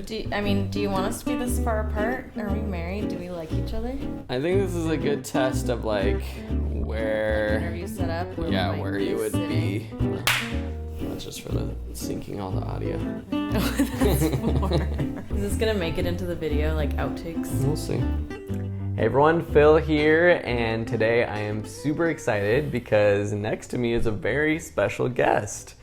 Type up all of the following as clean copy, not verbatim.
Do you want us to be this far apart? Are we married? Do we like each other? I think this is a good test of like where Interview set up. where you would be. That's just for the syncing all the audio. Is this gonna make it into the video, like outtakes? We'll see. Hey everyone, Phil here, and today I am super excited because next to me is a very special guest.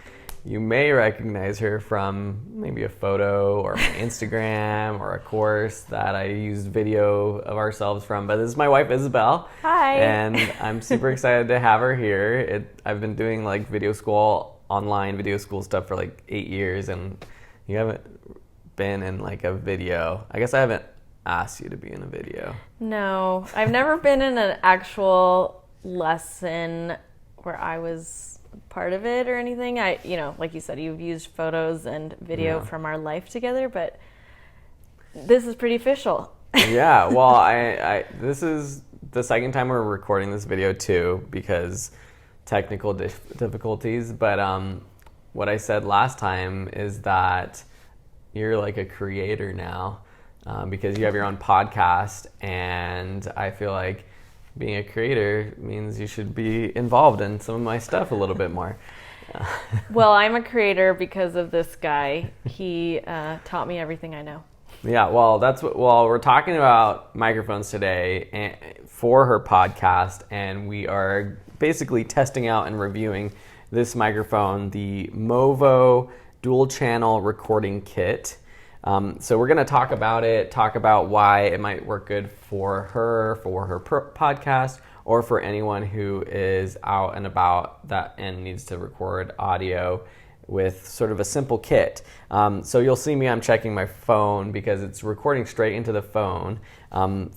You may recognize her from maybe a photo or my Instagram or a course that I used video of ourselves from, but this is my wife Isabel. Hi. And I'm super excited to have her here. I've been doing like online video school stuff for like 8 years, and you haven't been in like a video. I guess I haven't asked you to be in a video. No, I've never been in an actual lesson where I was part of it or anything. Like you said, you've used photos and video from our life together, but this is pretty official. Yeah, well, I this is the second time we're recording this video too because technical difficulties. But what I said last time is that you're like a creator now because you have your own podcast, and I feel like being a creator means you should be involved in some of my stuff a little bit more. Well, I'm a creator because of this guy. He taught me everything I know. Yeah, well, we're talking about microphones today for her podcast, and we are basically testing out and reviewing this microphone, the Movo dual channel recording kit. So we're going to talk about why it might work good for her podcast, or for anyone who is out and about that and needs to record audio with sort of a simple kit. So you'll see me, I'm checking my phone because it's recording straight into the phone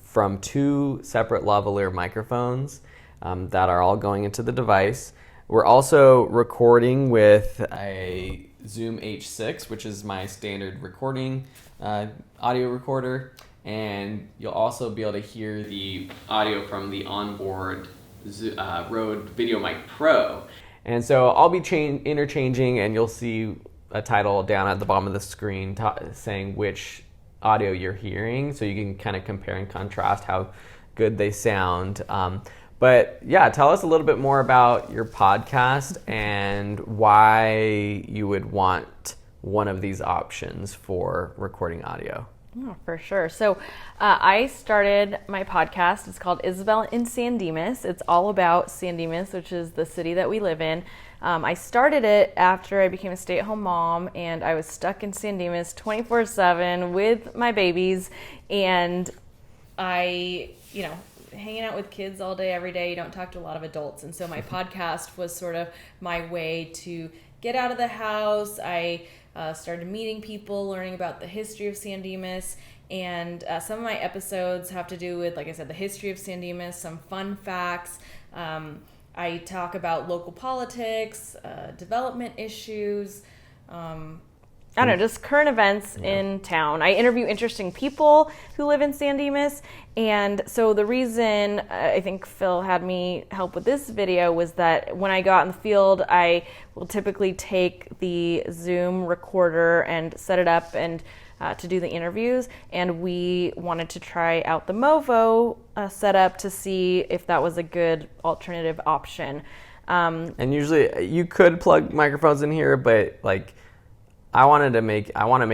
from two separate lavalier microphones that are all going into the device. We're also recording with a Zoom H6, which is my standard recording audio recorder, and you'll also be able to hear the audio from the onboard Rode VideoMic Pro. And so I'll be interchanging, and you'll see a title down at the bottom of the screen saying which audio you're hearing, so you can kind of compare and contrast how good they sound. But yeah, tell us a little bit more about your podcast and why you would want one of these options for recording audio. Oh, for sure. So I started my podcast. It's called Isabel in San Dimas. It's all about San Dimas, which is the city that we live in. I started it after I became a stay-at-home mom, and I was stuck in San Dimas 24/7 with my babies, and hanging out with kids all day, every day, you don't talk to a lot of adults. And so my podcast was sort of my way to get out of the house. I started meeting people, learning about the history of San Dimas. And some of my episodes have to do with, like I said, the history of San Dimas, some fun facts. I talk about local politics, development issues, I don't know, just current events in town. I interview interesting people who live in San Dimas. And so the reason I think Phil had me help with this video was that when I go out in the field, I will typically take the Zoom recorder and set it up and to do the interviews. And we wanted to try out the Movo setup to see if that was a good alternative option. And usually you could plug microphones in here, but like, I want to make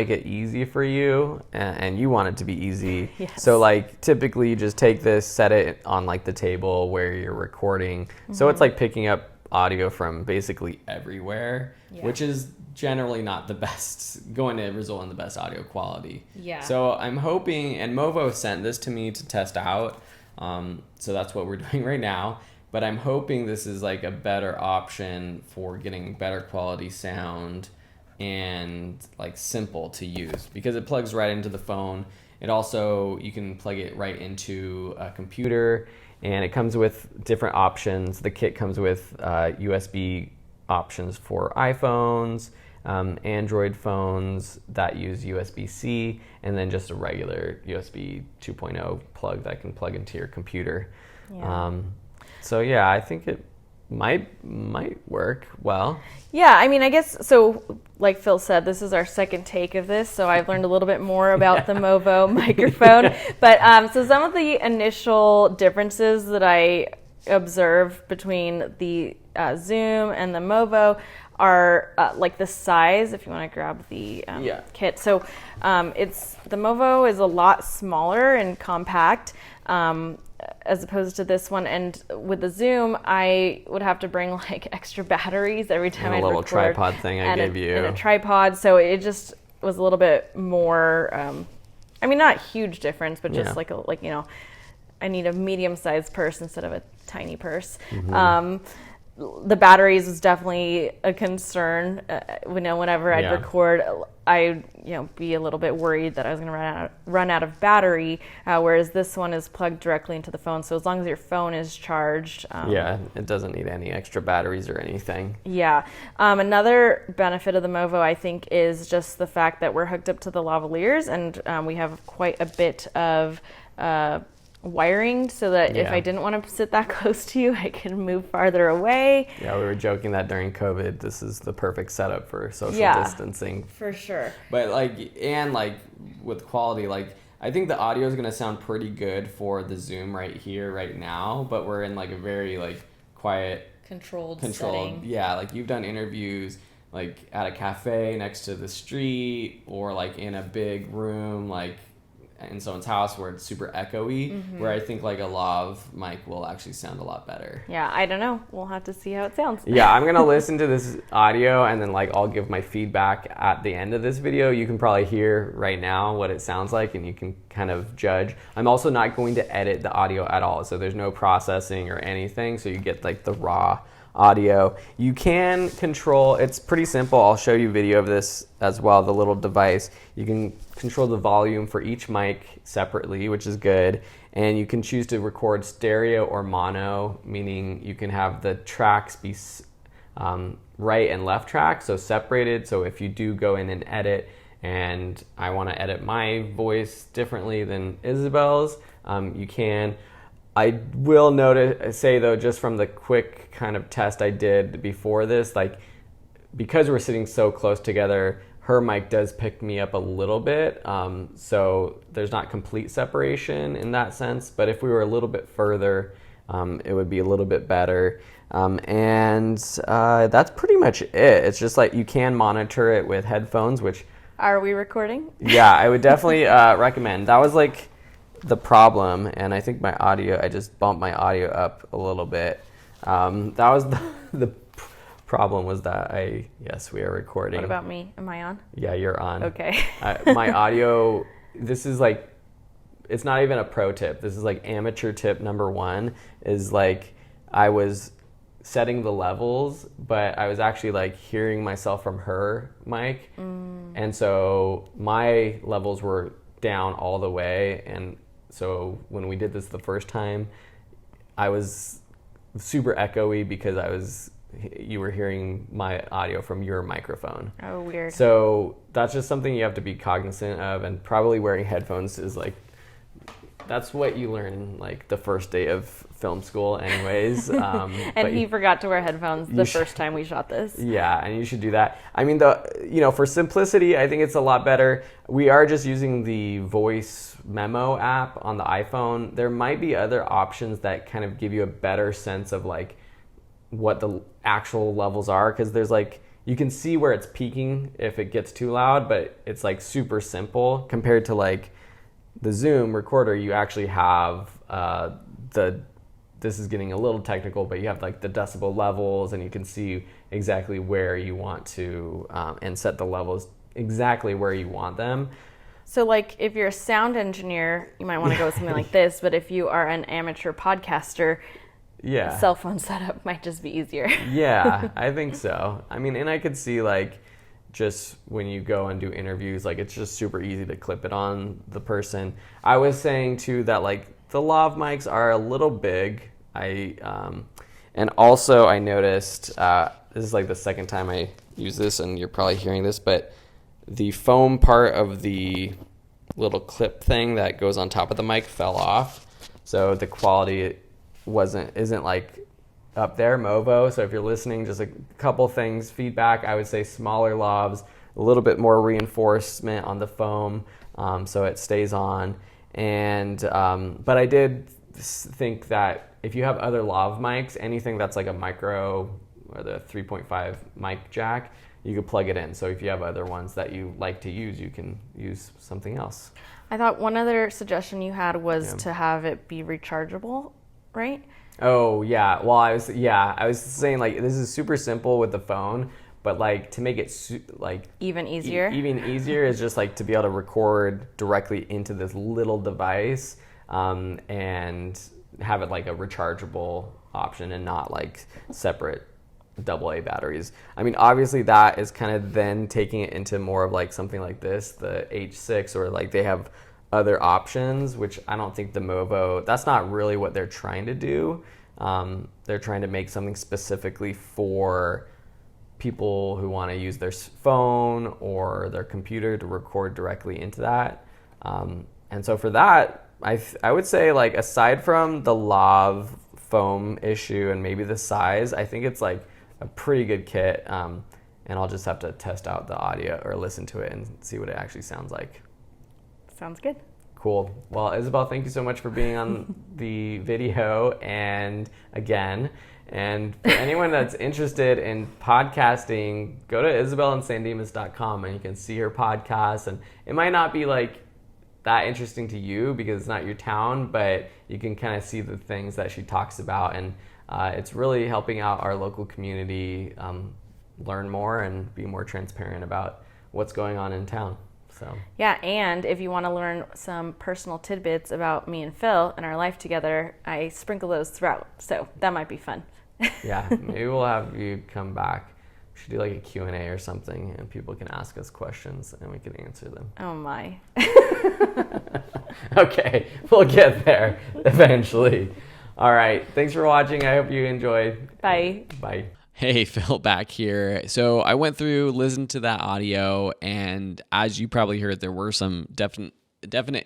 it easy for you, and you want it to be easy. Yes. So like typically you just take this, set it on like the table where you're recording. Mm-hmm. So it's like picking up audio from basically everywhere, which is generally not the best, going to result in the best audio quality. Yeah. So I'm hoping, and Movo sent this to me to test out. So that's what we're doing right now. But I'm hoping this is like a better option for getting better quality sound and like simple to use because it plugs right into the phone. It also, you can plug it right into a computer, and it comes with different options. The kit comes with USB options for iPhones, Android phones that use USB-C, and then just a regular USB 2.0 plug that can plug into your computer. Yeah. So yeah, I think might work well. Yeah, I mean, I guess, so like Phil said, this is our second take of this, so I've learned a little bit more about the Movo microphone. But so some of the initial differences that I observed between the Zoom and the Movo are like the size, if you want to grab the kit. So the Movo is a lot smaller and compact. As opposed to this one, and with the Zoom, I would have to bring like extra batteries every time I record. A little tripod thing I gave you. And a tripod, so it just was a little bit more. I mean, not a huge difference, but just I need a medium-sized purse instead of a tiny purse. Mm-hmm. The batteries was definitely a concern. Whenever I'd record, I'd be a little bit worried that I was going to run out of battery. Whereas this one is plugged directly into the phone, so as long as your phone is charged, it doesn't need any extra batteries or anything. Yeah. Another benefit of the Movo, I think, is just the fact that we're hooked up to the lavaliers, and we have quite a bit of wiring, so that if I didn't want to sit that close to you, I can move farther away. Yeah, we were joking that during COVID, this is the perfect setup for social distancing. For sure. But with quality, I think the audio is going to sound pretty good for the Zoom right here, right now, but we're in a very quiet, controlled setting. Yeah, you've done interviews at a cafe next to the street, or in a big room, in someone's house where it's super echoey, where I think a lav mic will actually sound a lot better. Yeah, I don't know. We'll have to see how it sounds. Yeah, I'm going to listen to this audio, and then I'll give my feedback at the end of this video. You can probably hear right now what it sounds like, and you can kind of judge. I'm also not going to edit the audio at all, so there's no processing or anything, so you get the raw audio. You can control, it's pretty simple. I'll show you video of this as well, the little device. You can control the volume for each mic separately, which is good. And you can choose to record stereo or mono, meaning you can have the tracks be right and left track, so separated. So if you do go in and edit, and I want to edit my voice differently than Isabel's, you can. I will say though, just from the quick kind of test I did before this, because we're sitting so close together, her mic does pick me up a little bit. So there's not complete separation in that sense, but if we were a little bit further, it would be a little bit better. And that's pretty much it. It's just you can monitor it with headphones, which... Are we recording? Yeah, I would definitely recommend. That was the problem, and I think I just bumped my audio up a little bit. That was the problem, was that yes, we are recording. What about me? Am I on? Yeah, you're on. Okay. My audio, this is it's not even a pro tip. This is amateur tip number 1, is I was setting the levels, but I was actually hearing myself from her mic. And so my levels were down all the way, and so when we did this the first time, I was super echoey because you were hearing my audio from your microphone. Oh, weird. So that's just something you have to be cognizant of, and probably wearing headphones is that's what you learn the first day of film school anyways. And he forgot to wear headphones the first time we shot this. Yeah, and you should do that. I mean, for simplicity, I think it's a lot better. We are just using the voice memo app on the iPhone. There might be other options that kind of give you a better sense of what the actual levels are, because there's you can see where it's peaking if it gets too loud, but it's super simple compared to the Zoom recorder. You actually have this is getting a little technical, but you have the decibel levels, and you can see exactly where you want to and set the levels exactly where you want them. So if you're a sound engineer, you might want to go with something like this, but if you are an amateur podcaster, cell phone setup might just be easier. Yeah, I think so. I mean, and I could see just when you go and do interviews, it's just super easy to clip it on the person. I was saying too that the lav mics are a little big. And also I noticed, this is the second time I use this, and you're probably hearing this, but the foam part of the little clip thing that goes on top of the mic fell off. So the quality isn't up there, Movo. So if you're listening, just a couple things, feedback, I would say smaller lavs, a little bit more reinforcement on the foam, so it stays on. And but I did think that if you have other lav mics, anything that's like a micro or the 3.5 mic jack, you could plug it in. So if you have other ones that you like to use, you can use something else. I thought one other suggestion you had was to have it be rechargeable, right? Oh yeah. Well, I was saying like this is super simple with the phone, but like to make it like even easier. Even easier is just like to be able to record directly into this little device, and have it like a rechargeable option and not like separate AA batteries. I mean, obviously that is kind of then taking it into more of like something like this, the H6, or like they have other options, which I don't think the Movo, that's not really what they're trying to do. They're trying to make something specifically for people who want to use their phone or their computer to record directly into that. And so for that, I would say like aside from the lav foam issue and maybe the size, I think it's like a pretty good kit, and I'll just have to test out the audio or listen to it and see what it actually sounds like. Sounds good. Cool. Well, Isabel, thank you so much for being on the video and for anyone that's interested in podcasting, go to isabelandsandimas.com and you can see her podcast. And it might not be like that interesting to you because it's not your town, but you can kind of see the things that she talks about, and it's really helping out our local community learn more and be more transparent about what's going on in town. So yeah, and if you want to learn some personal tidbits about me and Phil and our life together, I sprinkle those throughout, so that might be fun. Yeah, maybe we'll have you come back. We should do like a Q&A or something, and people can ask us questions and we can answer them. Oh my. Okay, we'll get there eventually. All right, thanks for watching. I hope you enjoyed. Bye. Bye. Hey, Phil back here. So I went through, listened to that audio, and as you probably heard, there were some definite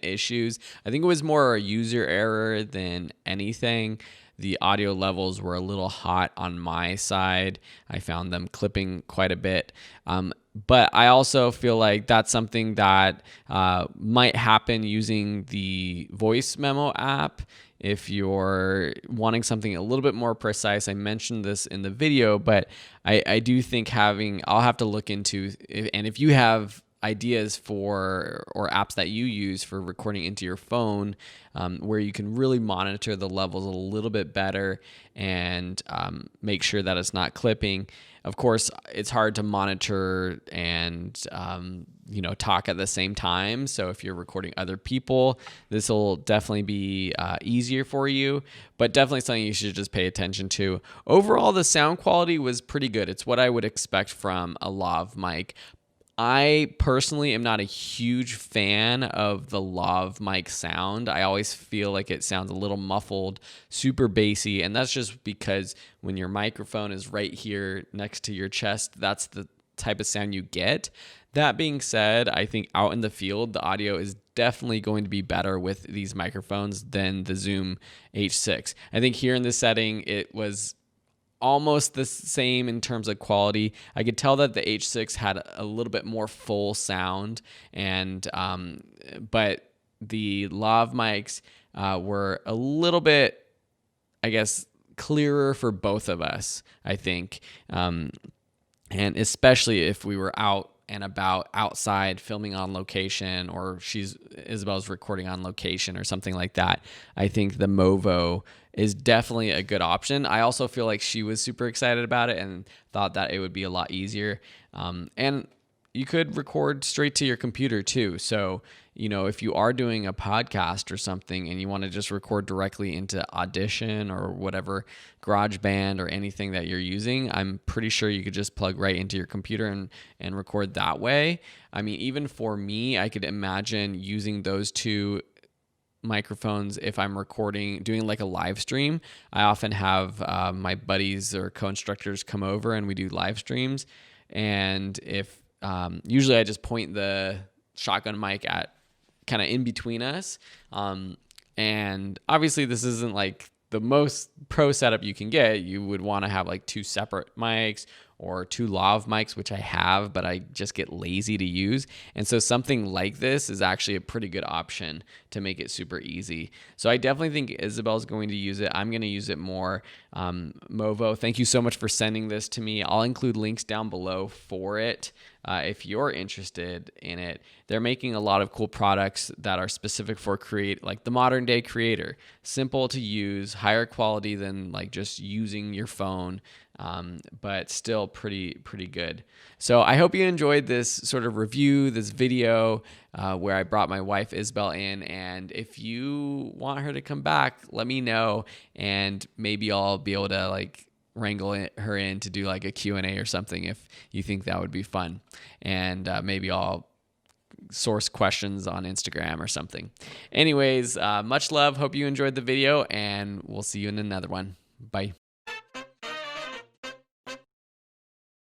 issues. I think it was more a user error than anything. The audio levels were a little hot on my side. I found them clipping quite a bit. But I also feel like that's something that might happen using the voice memo app. If you're wanting something a little bit more precise, I mentioned this in the video, but I do think I'll have to look into, and if you have ideas for or apps that you use for recording into your phone, where you can really monitor the levels a little bit better and make sure that it's not clipping. Of course, it's hard to monitor and talk at the same time. So if you're recording other people, this will definitely be easier for you, but definitely something you should just pay attention to. Overall, the sound quality was pretty good. It's what I would expect from a lav mic. I personally am not a huge fan of the lav mic sound. I always feel like it sounds a little muffled, super bassy, and that's just because when your microphone is right here next to your chest, that's the type of sound you get. That being said, I think out in the field, the audio is definitely going to be better with these microphones than the Zoom H6. I think here in this setting, it was almost the same in terms of quality. I could tell that the H6 had a little bit more full sound, and but the lav mics were a little bit, I guess, clearer for both of us, I think, and especially if we were out and about outside filming on location, or Isabel's recording on location or something like that. I think the Movo is definitely a good option. I also feel like she was super excited about it and thought that it would be a lot easier. And you could record straight to your computer too. So, if you are doing a podcast or something and you want to just record directly into Audition or whatever, GarageBand or anything that you're using, I'm pretty sure you could just plug right into your computer and record that way. I mean, even for me, I could imagine using those two microphones if I'm doing like a live stream. I often have my buddies or co-instructors come over and we do live streams. And if usually I just point the shotgun mic at kind of in between us. And obviously this isn't like the most pro setup you can get, you would want to have like 2 separate mics or 2 lav mics, which I have, but I just get lazy to use. And so something like this is actually a pretty good option to make it super easy. So I definitely think Isabel's going to use it. I'm going to use it more. Movo, thank you so much for sending this to me. I'll include links down below for it. If you're interested in it, they're making a lot of cool products that are specific for like the modern day creator. Simple to use, higher quality than like just using your phone, but still pretty good. So I hope you enjoyed this sort of review, this video where I brought my wife Isabel in. And if you want her to come back, let me know, and maybe I'll be able to like wrangle her in to do like a Q&A or something if you think that would be fun. And maybe I'll source questions on Instagram or something. Anyways, much love. Hope you enjoyed the video, and we'll see you in another one. Bye.